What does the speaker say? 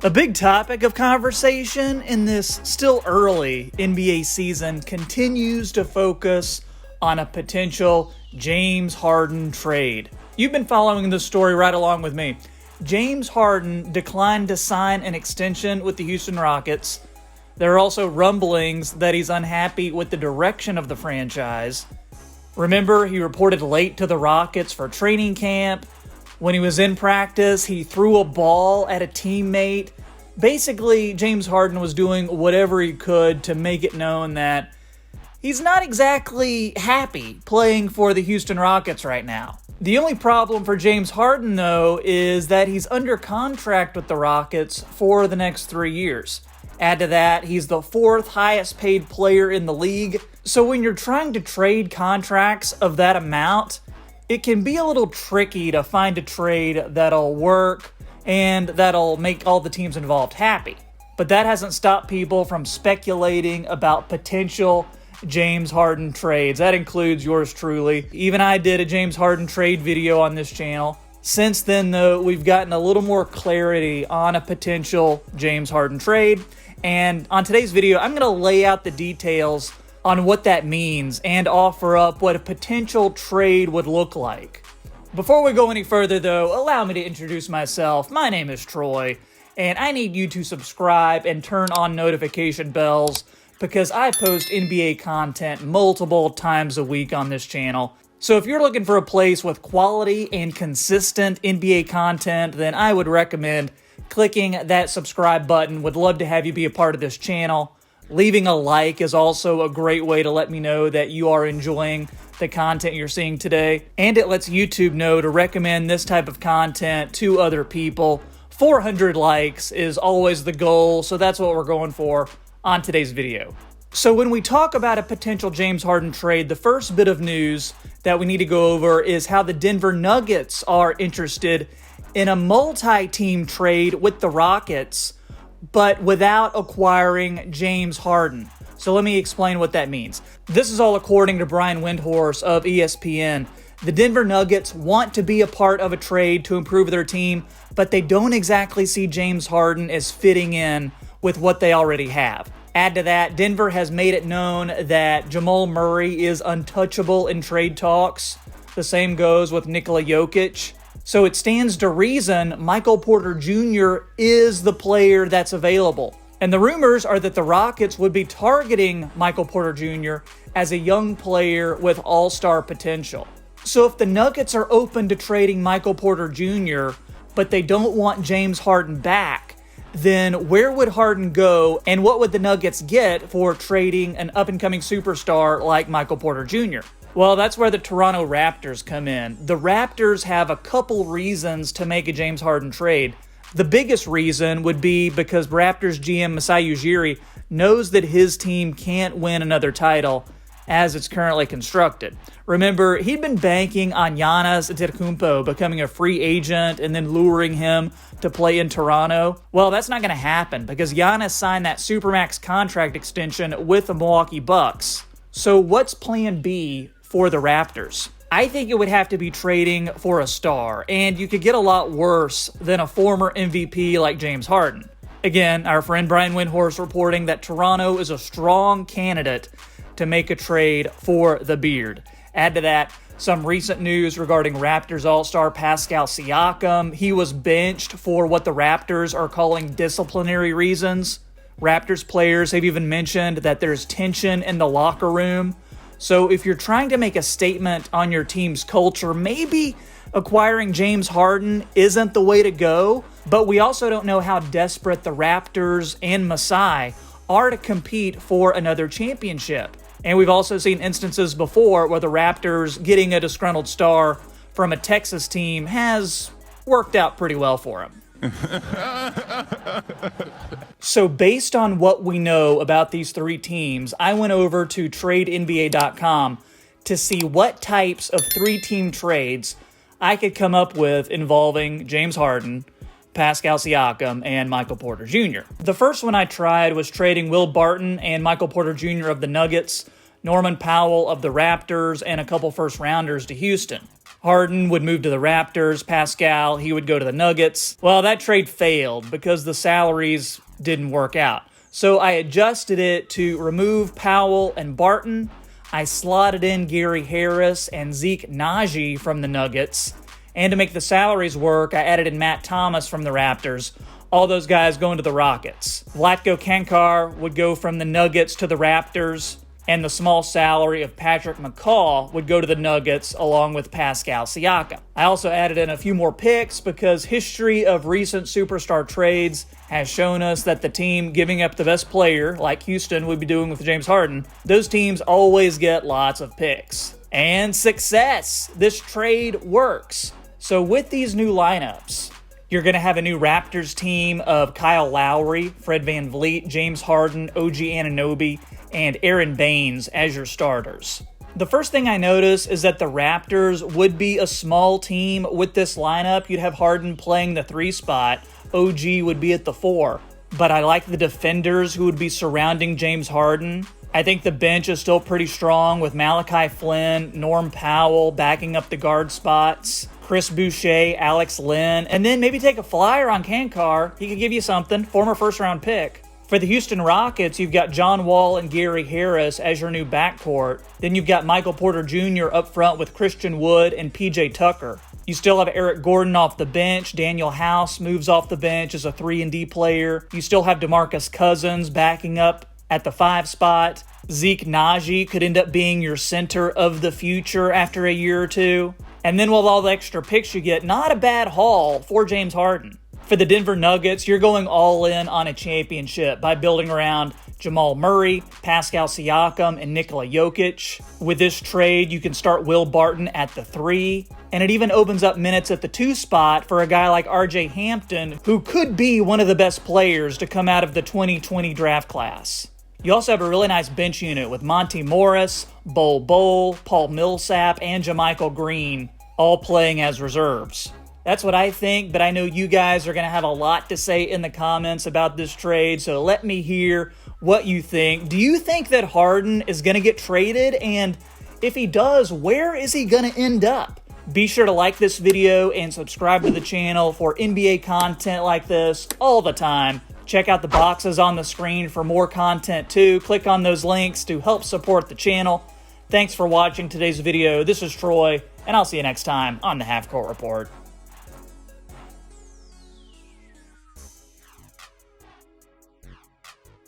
A big topic of conversation in this still early NBA season continues to focus on a potential James Harden trade. You've been following this story right along with me. James Harden declined to sign an extension with the Houston Rockets. There are also rumblings that he's unhappy with the direction of the franchise. Remember, he reported late to the Rockets for training camp. When he was in practice, he threw a ball at a teammate. Basically, James Harden was doing whatever he could to make it known that he's not exactly happy playing for the Houston Rockets right now. The only problem for James Harden, though, is that he's under contract with the Rockets for the next 3 years. Add to that, he's the fourth highest paid player in the league. So when you're trying to trade contracts of that amount, it can be a little tricky to find a trade that'll work and that'll make all the teams involved happy. But that hasn't stopped people from speculating about potential James Harden trades. That includes yours truly. Even I did a James Harden trade video on this channel. Since then, though, we've gotten a little more clarity on a potential James Harden trade. And on today's video, I'm going to lay out the details on what that means and offer up what a potential trade would look like. Before we go any further, though, allow me to introduce myself. My name is Troy, and I need you to subscribe and turn on notification bells because I post NBA content multiple times a week on this channel. So if you're looking for a place with quality and consistent NBA content, then I would recommend clicking that subscribe button. Would love to have you be a part of this channel. Leaving a like is also a great way to let me know that you are enjoying the content you're seeing today. And it lets YouTube know to recommend this type of content to other people. 400 likes is always the goal, so that's what we're going for on today's video. So when we talk about a potential James Harden trade, the first bit of news that we need to go over is how the Denver Nuggets are interested in a multi-team trade with the Rockets, but without acquiring James Harden. So let me explain what that means. This is all according to Brian Windhorst of ESPN. The Denver Nuggets want to be a part of a trade to improve their team, but they don't exactly see James Harden as fitting in with what they already have. Add to that, Denver has made it known that Jamal Murray is untouchable in trade talks. The same goes with Nikola Jokic. So it stands to reason Michael Porter Jr. is the player that's available. And the rumors are that the Rockets would be targeting Michael Porter Jr. as a young player with all-star potential. So if the Nuggets are open to trading Michael Porter Jr., but they don't want James Harden back, then where would Harden go and what would the Nuggets get for trading an up-and-coming superstar like Michael Porter Jr.? Well, that's where the Toronto Raptors come in. The Raptors have a couple reasons to make a James Harden trade. The biggest reason would be because Raptors GM Masai Ujiri knows that his team can't win another title as it's currently constructed. Remember, he'd been banking on Giannis Antetokounmpo becoming a free agent and then luring him to play in Toronto. Well, that's not going to happen because Giannis signed that Supermax contract extension with the Milwaukee Bucks. So what's plan B for the Raptors? I think it would have to be trading for a star, and you could get a lot worse than a former MVP like James Harden. Again, our friend Brian Windhorst reporting that Toronto is a strong candidate to make a trade for the Beard. Add to that some recent news regarding Raptors All-Star Pascal Siakam. He was benched for what the Raptors are calling disciplinary reasons. Raptors players have even mentioned that there's tension in the locker room. So if you're trying to make a statement on your team's culture, maybe acquiring James Harden isn't the way to go. But we also don't know how desperate the Raptors and Masai are to compete for another championship. And we've also seen instances before where the Raptors getting a disgruntled star from a Texas team has worked out pretty well for them. So based on what we know about these three teams, I went over to TradeNBA.com to see what types of three-team trades I could come up with involving James Harden, Pascal Siakam, and Michael Porter Jr. The first one I tried was trading Will Barton and Michael Porter Jr. of the Nuggets, Norman Powell of the Raptors, and a couple first-rounders to Houston. Harden would move to the Raptors. Pascal, he would go to the Nuggets. Well, that trade failed because the salaries didn't work out. So I adjusted it to remove Powell and Barton. I slotted in Gary Harris and Zeke Naji from the Nuggets. And to make the salaries work, I added in Matt Thomas from the Raptors. All those guys going to the Rockets. Vlatko Kankar would go from the Nuggets to the Raptors, and the small salary of Patrick McCaw would go to the Nuggets along with Pascal Siakam. I also added in a few more picks because history of recent superstar trades has shown us that the team giving up the best player, like Houston would be doing with James Harden, those teams always get lots of picks. And success! This trade works. So with these new lineups, you're going to have a new Raptors team of Kyle Lowry, Fred VanVleet, James Harden, OG Anunoby, and Aaron Baines as your starters. The first thing I notice is that the Raptors would be a small team with this lineup. You'd have Harden playing the 3 spot. OG would be at the 4. But I like the defenders who would be surrounding James Harden. I think the bench is still pretty strong with Malachi Flynn, Norm Powell backing up the guard spots, Chris Boucher, Alex Len, and then maybe take a flyer on Kankar. He could give you something, former first-round pick. For the Houston Rockets, you've got John Wall and Gary Harris as your new backcourt. Then you've got Michael Porter Jr. up front with Christian Wood and PJ Tucker. You still have Eric Gordon off the bench. Daniel House moves off the bench as a 3-and-D player. You still have DeMarcus Cousins backing up at the 5 spot. Zeke Naji could end up being your center of the future after a year or two. And then with all the extra picks you get, not a bad haul for James Harden. For the Denver Nuggets, you're going all in on a championship by building around Jamal Murray, Pascal Siakam, and Nikola Jokic. With this trade, you can start Will Barton at the 3, and it even opens up minutes at the 2 spot for a guy like RJ Hampton, who could be one of the best players to come out of the 2020 draft class. You also have a really nice bench unit with Monty Morris, Bol, Paul Millsap, and JaMychal Green all playing as reserves. That's what I think, but I know you guys are going to have a lot to say in the comments about this trade, so let me hear what you think. Do you think that Harden is going to get traded? And if he does, where is he going to end up? Be sure to like this video and subscribe to the channel for NBA content like this all the time. Check out the boxes on the screen for more content too. Click on those links to help support the channel. Thanks for watching today's video. This is Troy, and I'll see you next time on the Half Court Report.